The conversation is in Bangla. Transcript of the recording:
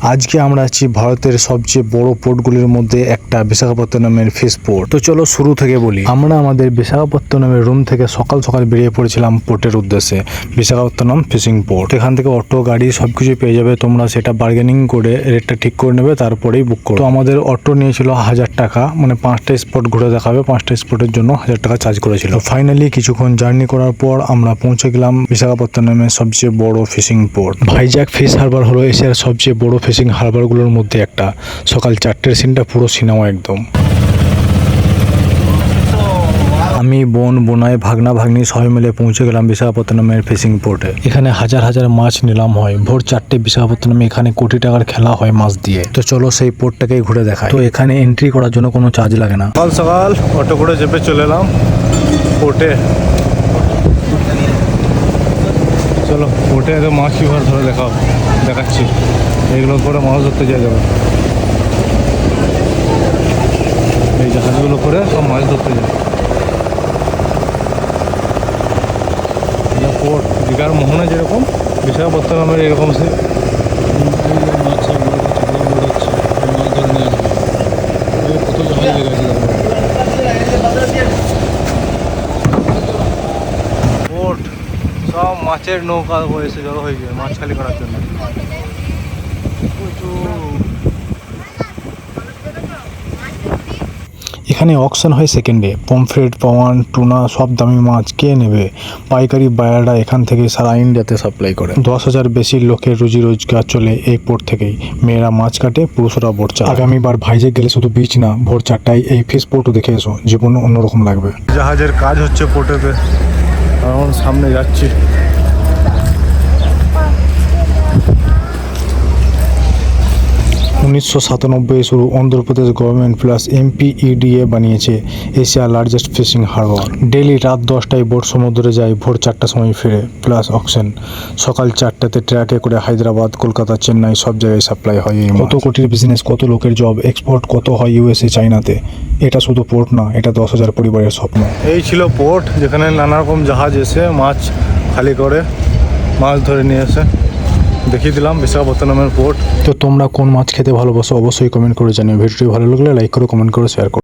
আজকে আমরা আছি ভারতের সবচেয়ে বড় পোর্টগুলির মধ্যে একটা বিশাখাপত্তনমের ফিশ পোর্ট। তো চলো শুরু থেকে বলি। আমরা আমাদের বিশাখাপত্তনমের রুম থেকে সকাল সকাল বেরিয়ে পড়েছিলাম পোর্টের উদ্দেশ্যে, বিশাখাপত্তনম ফিশিং পোর্ট। এখান থেকে অটো গাড়ি সবকিছু পেয়ে যাবে, তোমরা সেটা বার্গেনিং করে রেটটা ঠিক করে নেবে, তারপরেই বুক করো। তো আমাদের অটো নিয়েছিল 1000 টাকা, মানে 5টা স্পট ঘুরে দেখাবে, 5টা স্পটের জন্য 1000 টাকা চার্জ করেছিল। ফাইনালি কিছুক্ষণ জার্নি করার পর আমরা পৌঁছে গেলাম বিশাখাপত্তনমের সবচেয়ে বড় fishing port. Vizag fish harbour হলো এশিয়ার সবচেয়ে বড় ফিশিং হারবারগুলোর মধ্যে একটা। সকাল 4টের সিনটা পুরো সিনেমা একদম। আমি বোন বোনাই ভাগনা ভাগ্নি সবাই মিলে পৌঁছে গেলাম বিশাখাপত্তনমের ফিশিং পোর্টে। এখানে হাজার হাজার মাছ নিলাম হয়। ভোর 4টে বিশাখাপত্তনমে এখানে কোটি টাকার খেলা হয় মাছ দিয়ে। তো চলো সেই পোর্টটাকে ঘুরে দেখাই। তো এখানে এন্ট্রি করার জন্য কোনো চার্জ লাগে না। সকাল সকাল অটো করে চেপে চলে এলাম পোর্টে। চলো পোর্টে মাছ কিভাবে ধরে দেখাচ্ছি। এগুলো করে মাছ ধরতে যাবে, এই জাহাজগুলো করে সব মাছ ধরতে যায়। পোর্ট দীঘার মোহনা যেরকম, বিশাখাপত্তনমের এরকম সে মাছ ধরে নিয়ে আসবে। কত জাহাজ লেগেছে পোর্ট, সব মাছের নৌকা এসে জড়ো হয়ে যায় মাছ খালি করার জন্য। এখানে অকশন হয় সেকেন্ডে। পমফ্রেট, পাওয়ান, টুনা সব দামি মাছ কে নেবে? পাইকারি বায়াররা এখান থেকে সারা ইন্ডিয়াতে সাপ্লাই করে। 10,000 বেশি লোকের রুজি রোজগার চলে এই পোর্ট থেকেই। মেয়েরা মাছ কাটে, পুরুষরা বোট চালায়। আগামীবার ভাইজ্যাক গেলে শুধু বিচ না, ভোর 4টায় এই ফিশ পোর্টও দেখে এসো, জীবন অন্যরকম লাগবে। জাহাজের কাজ হচ্ছে পোর্টেতে, এখন সামনে যাচ্ছি। 1997 শুরু অন্ধ্রপ্রদেশ গভর্নমেন্ট প্লাস MPEDA বানিয়েছে এশিয়ার লার্জেস্ট ফিশিং হারবার। ডেলি রাত 10টায় বোট সমুদ্রে যায়, ভোর 4টার সময় ফিরে। প্লাস অকশন সকাল 4টাতে ট্রাকে করে হায়দ্রাবাদ, কলকাতা, চেন্নাই সব জায়গায় সাপ্লাই হয়। কত কোটির বিজনেস, কত লোকের জব, এক্সপোর্ট কত হয় USA, চাইনাতে। এটা শুধু পোর্ট না, এটা 10,000 পরিবারের স্বপ্ন। এই ছিল পোর্ট, যেখানে নানা রকম জাহাজ এসে মাছ খালি করে মাছ ধরে নিয়ে এসে দেখিয়ে দিলাম বিশাখাপত্তনমের পোর্ট। তো তোমরা কোন মাছ খেতে ভালোবাসো অবশ্যই কমেন্ট করে জানিও। ভিডিওটি ভালো লাগলে লাইক করো, কমেন্ট করো, শেয়ার করো।